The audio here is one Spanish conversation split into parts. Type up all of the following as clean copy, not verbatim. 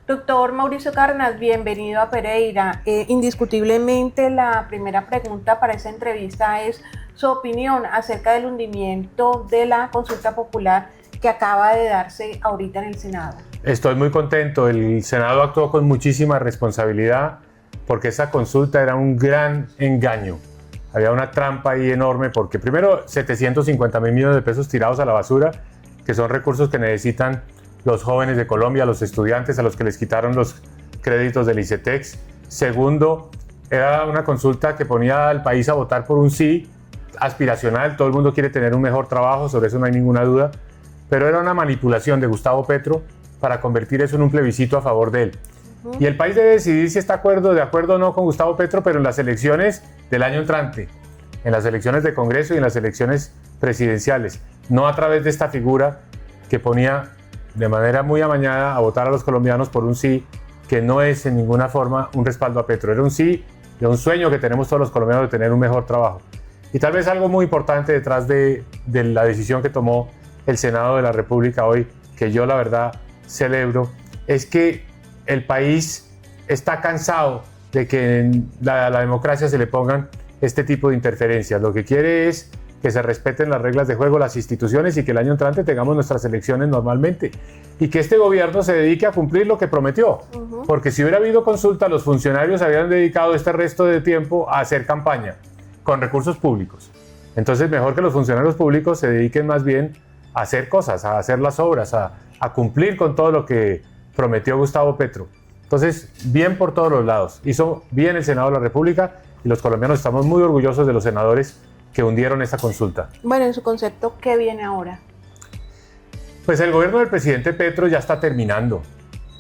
Doctor Mauricio Cárdenas, bienvenido a Pereira. Indiscutiblemente la primera pregunta para esta entrevista es su opinión acerca del hundimiento de la consulta popular que acaba de darse ahorita en el Senado. Estoy muy contento. El Senado actuó con muchísima responsabilidad porque esa consulta era un gran engaño. Había una trampa ahí enorme porque primero 750.000 millones de pesos tirados a la basura, que son recursos que necesitan los jóvenes de Colombia, los estudiantes a los que les quitaron los créditos del ICETEX. Segundo, era una consulta que ponía al país a votar por un sí aspiracional. Todo el mundo quiere tener un mejor trabajo, sobre eso no hay ninguna duda. Pero era una manipulación de Gustavo Petro para convertir eso en un plebiscito a favor de él. Y el país debe decidir si está de acuerdo o no con Gustavo Petro, pero en las elecciones del año entrante, en las elecciones de Congreso y en las elecciones presidenciales, no a través de esta figura que ponía de manera muy amañada a votar a los colombianos por un sí que no es en ninguna forma un respaldo a Petro. Era un sí de un sueño que tenemos todos los colombianos de tener un mejor trabajo. Y tal vez algo muy importante detrás de la decisión que tomó el Senado de la República hoy, que yo la verdad celebro, es que el país está cansado de que en la democracia se le pongan este tipo de interferencias. Lo que quiere es que se respeten las reglas de juego, las instituciones, y que el año entrante tengamos nuestras elecciones normalmente. Y que este gobierno se dedique a cumplir lo que prometió. Porque si hubiera habido consulta, los funcionarios habían dedicado este resto de tiempo a hacer campaña con recursos públicos. Entonces, mejor que los funcionarios públicos se dediquen más bien a hacer cosas, a hacer las obras, a cumplir con todo lo que prometió Gustavo Petro. Entonces, bien por todos los lados. Hizo bien el Senado de la República y los colombianos estamos muy orgullosos de los senadores que hundieron esta consulta. Bueno, en su concepto, ¿qué viene ahora? Pues el gobierno del presidente Petro ya está terminando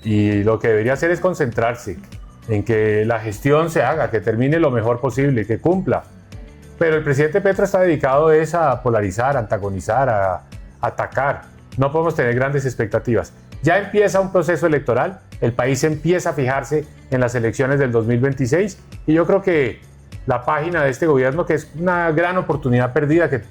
y lo que debería hacer es concentrarse en que la gestión se haga, que termine lo mejor posible, que cumpla. Pero el presidente Petro está dedicado a polarizar, a antagonizar, a atacar. No podemos tener grandes expectativas. Ya empieza un proceso electoral, el país empieza a fijarse en las elecciones del 2026 y yo creo que la página de este gobierno, que es una gran oportunidad perdida que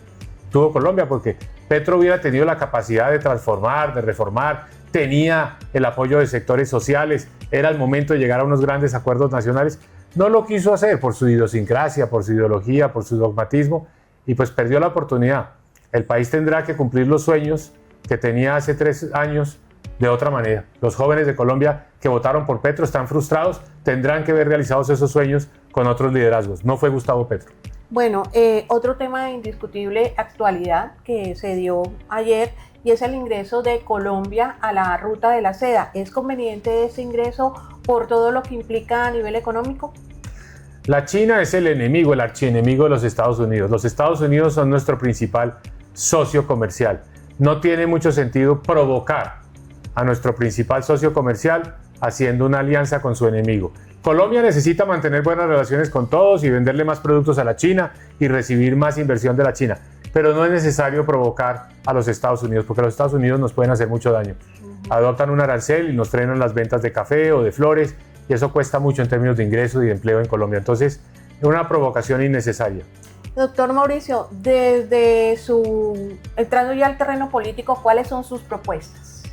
tuvo Colombia, porque Petro hubiera tenido la capacidad de transformar, de reformar, tenía el apoyo de sectores sociales, era el momento de llegar a unos grandes acuerdos nacionales. No lo quiso hacer por su idiosincrasia, por su ideología, por su dogmatismo, y pues perdió la oportunidad. El país tendrá que cumplir los sueños que tenía hace 3 años de otra manera. Los jóvenes de Colombia que votaron por Petro están frustrados, tendrán que ver realizados esos sueños con otros liderazgos. No fue Gustavo Petro. Bueno, otro tema de indiscutible actualidad que se dio ayer y es el ingreso de Colombia a la ruta de la seda. ¿Es conveniente ese ingreso por todo lo que implica a nivel económico? La China es el enemigo, el archienemigo de los Estados Unidos. Los Estados Unidos son nuestro principal socio comercial. No tiene mucho sentido provocar a nuestro principal socio comercial haciendo una alianza con su enemigo. Colombia necesita mantener buenas relaciones con todos y venderle más productos a la China y recibir más inversión de la China, pero no es necesario provocar a los Estados Unidos, porque los Estados Unidos nos pueden hacer mucho daño. Adoptan un arancel y nos frenan las ventas de café o de flores, y eso cuesta mucho en términos de ingreso y de empleo en Colombia. Entonces, es una provocación innecesaria. Doctor Mauricio, entrando ya al terreno político, ¿cuáles son sus propuestas?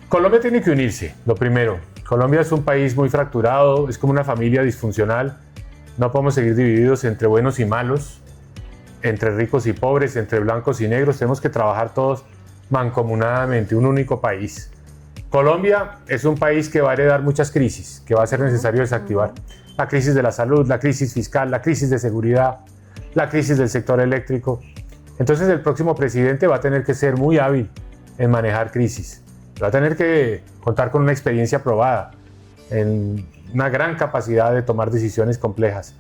Colombia tiene que unirse, lo primero. Colombia es un país muy fracturado, es como una familia disfuncional. No podemos seguir divididos entre buenos y malos, entre ricos y pobres, entre blancos y negros. Tenemos que trabajar todos mancomunadamente, un único país. Colombia es un país que va a heredar muchas crisis, que va a ser necesario desactivar. La crisis de la salud, la crisis fiscal, la crisis de seguridad, la crisis del sector eléctrico. Entonces el próximo presidente va a tener que ser muy hábil en manejar crisis. Va a tener que contar con una experiencia probada, en una gran capacidad de tomar decisiones complejas.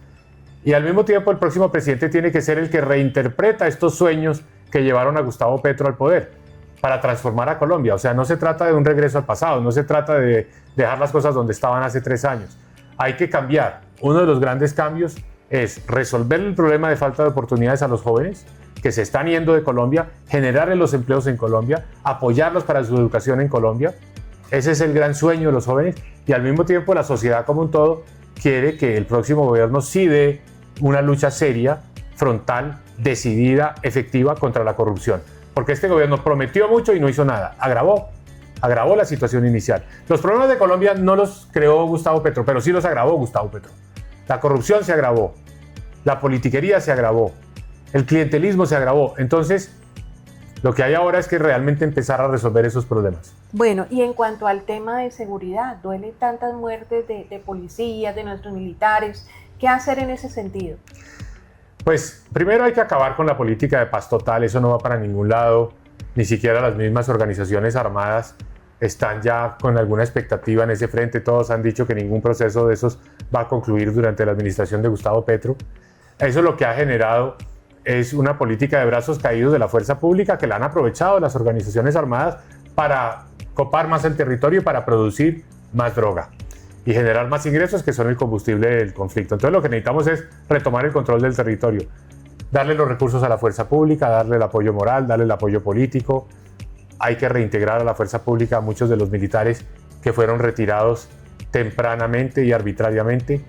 Y al mismo tiempo el próximo presidente tiene que ser el que reinterpreta estos sueños que llevaron a Gustavo Petro al poder para transformar a Colombia. O sea, no se trata de un regreso al pasado, no se trata de dejar las cosas donde estaban hace 3 años. Hay que cambiar. Uno de los grandes cambios es resolver el problema de falta de oportunidades a los jóvenes que se están yendo de Colombia, generarles los empleos en Colombia, apoyarlos para su educación en Colombia. Ese es el gran sueño de los jóvenes, y al mismo tiempo la sociedad como un todo quiere que el próximo gobierno sí dé una lucha seria, frontal, decidida, efectiva contra la corrupción. Porque este gobierno prometió mucho y no hizo nada. Agravó agravó la situación inicial. Los problemas de Colombia no los creó Gustavo Petro, pero sí los agravó Gustavo Petro. La corrupción se agravó, la politiquería se agravó, el clientelismo se agravó. Entonces, lo que hay ahora es que realmente empezar a resolver esos problemas. Bueno, y en cuanto al tema de seguridad, duelen tantas muertes de policías, de nuestros militares. ¿Qué hacer en ese sentido? Pues primero hay que acabar con la política de paz total, eso no va para ningún lado, ni siquiera las mismas organizaciones armadas están ya con alguna expectativa en ese frente, todos han dicho que ningún proceso de esos va a concluir durante la administración de Gustavo Petro. Eso lo que ha generado es una política de brazos caídos de la fuerza pública que la han aprovechado las organizaciones armadas para copar más el territorio y para producir más droga y generar más ingresos, que son el combustible del conflicto. Entonces lo que necesitamos es retomar el control del territorio, darle los recursos a la fuerza pública, darle el apoyo moral, darle el apoyo político. Hay que reintegrar a la fuerza pública a muchos de los militares que fueron retirados tempranamente y arbitrariamente.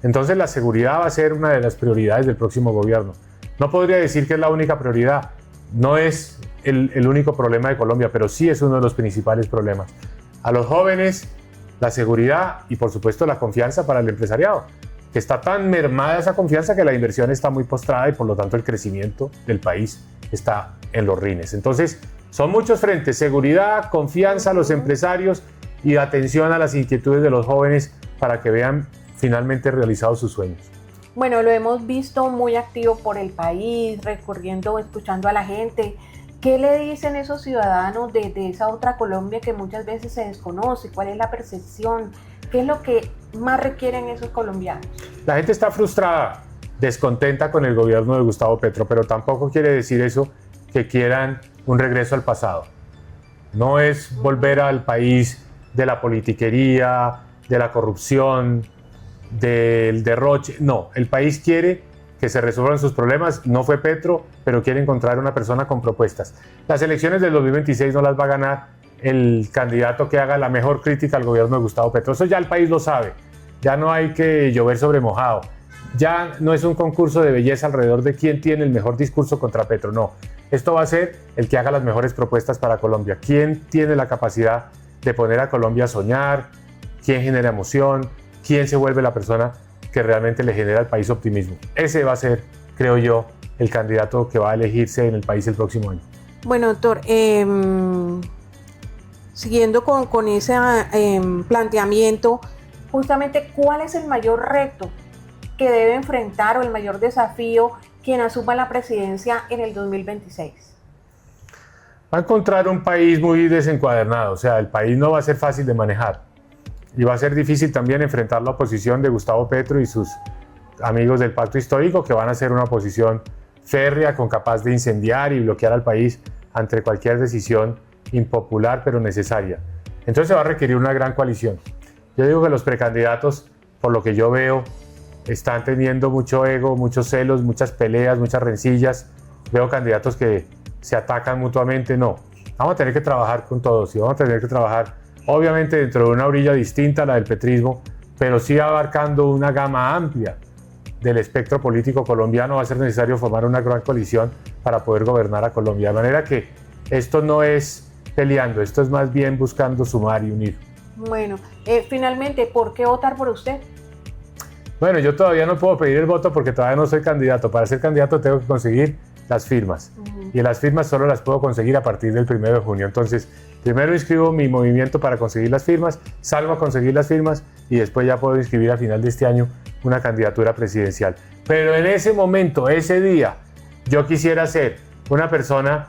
Entonces la seguridad va a ser una de las prioridades del próximo gobierno. No podría decir que es la única prioridad, no es el único problema de Colombia, pero sí es uno de los principales problemas. A los jóvenes, la seguridad y por supuesto la confianza para el empresariado, que está tan mermada esa confianza que la inversión está muy postrada y por lo tanto el crecimiento del país está en los rines. Entonces son muchos frentes: seguridad, confianza a los empresarios y atención a las inquietudes de los jóvenes para que vean finalmente realizados sus sueños. Bueno, lo hemos visto muy activo por el país, recorriendo, escuchando a la gente. ¿Qué le dicen esos ciudadanos de esa otra Colombia que muchas veces se desconoce? ¿Cuál es la percepción? ¿Qué es lo que más requieren esos colombianos? La gente está frustrada, descontenta con el gobierno de Gustavo Petro, pero tampoco quiere decir eso que quieran un regreso al pasado. No es volver al país de la politiquería, de la corrupción, del derroche. No, el país quiere que se resuelvan sus problemas. No fue Petro, pero quiere encontrar una persona con propuestas. Las elecciones del 2026 no las va a ganar el candidato que haga la mejor crítica al gobierno de Gustavo Petro. Eso ya el país lo sabe. Ya no hay que llover sobre mojado. Ya no es un concurso de belleza alrededor de quién tiene el mejor discurso contra Petro. No, esto va a ser el que haga las mejores propuestas para Colombia. ¿Quién tiene la capacidad de poner a Colombia a soñar? ¿Quién genera emoción? ¿Quién se vuelve la persona que realmente le genera al país optimismo? Ese va a ser, creo yo, el candidato que va a elegirse en el país el próximo año. Bueno, doctor, siguiendo con ese planteamiento, justamente, ¿cuál es el mayor reto que debe enfrentar o el mayor desafío quien asuma la presidencia en el 2026? Va a encontrar un país muy desencuadernado, o sea, el país no va a ser fácil de manejar. Y va a ser difícil también enfrentar la oposición de Gustavo Petro y sus amigos del Pacto Histórico, que van a ser una oposición férrea, capaz de incendiar y bloquear al país ante cualquier decisión impopular pero necesaria. Entonces se va a requerir una gran coalición. Yo digo que los precandidatos, por lo que yo veo, están teniendo mucho ego, muchos celos, muchas peleas, muchas rencillas. Veo candidatos que se atacan mutuamente. No, vamos a tener que trabajar con todos y vamos a tener que trabajar obviamente dentro de una orilla distinta a la del petrismo, pero sí abarcando una gama amplia del espectro político colombiano. Va a ser necesario formar una gran coalición para poder gobernar a Colombia. De manera que esto no es peleando, esto es más bien buscando sumar y unir. Bueno, finalmente, ¿por qué votar por usted? Bueno, yo todavía no puedo pedir el voto porque todavía no soy candidato. Para ser candidato tengo que conseguir las firmas. Y las firmas solo las puedo conseguir a partir del 1 de junio. Entonces, primero inscribo mi movimiento para conseguir las firmas, salgo a conseguir las firmas y después ya puedo inscribir a final de este año una candidatura presidencial. Pero en ese momento, ese día, yo quisiera ser una persona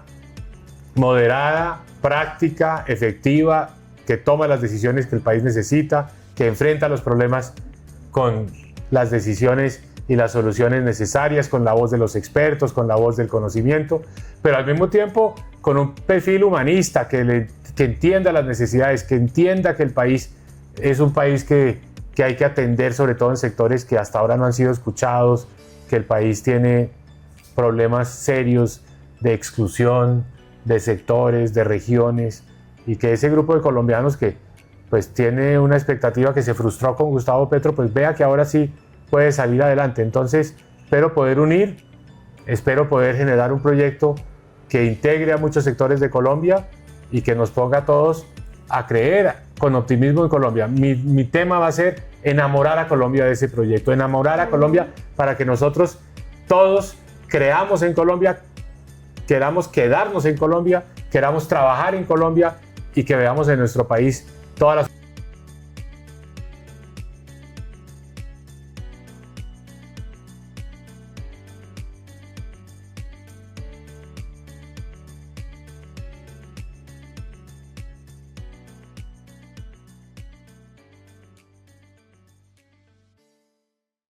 moderada, práctica, efectiva, que toma las decisiones que el país necesita, que enfrenta los problemas con las decisiones y las soluciones necesarias, con la voz de los expertos, con la voz del conocimiento, pero al mismo tiempo con un perfil humanista que entienda las necesidades, que entienda que el país es un país que hay que atender, sobre todo en sectores que hasta ahora no han sido escuchados, que el país tiene problemas serios de exclusión de sectores, de regiones, y que ese grupo de colombianos que pues tiene una expectativa, que se frustró con Gustavo Petro, pues vea que ahora sí puede salir adelante. Entonces espero poder unir, espero poder generar un proyecto que integre a muchos sectores de Colombia y que nos ponga a todos a creer con optimismo en Colombia. Mi tema va a ser enamorar a Colombia de ese proyecto, enamorar a Colombia para que nosotros todos creamos en Colombia, queramos quedarnos en Colombia, queramos trabajar en Colombia y que veamos en nuestro país todas las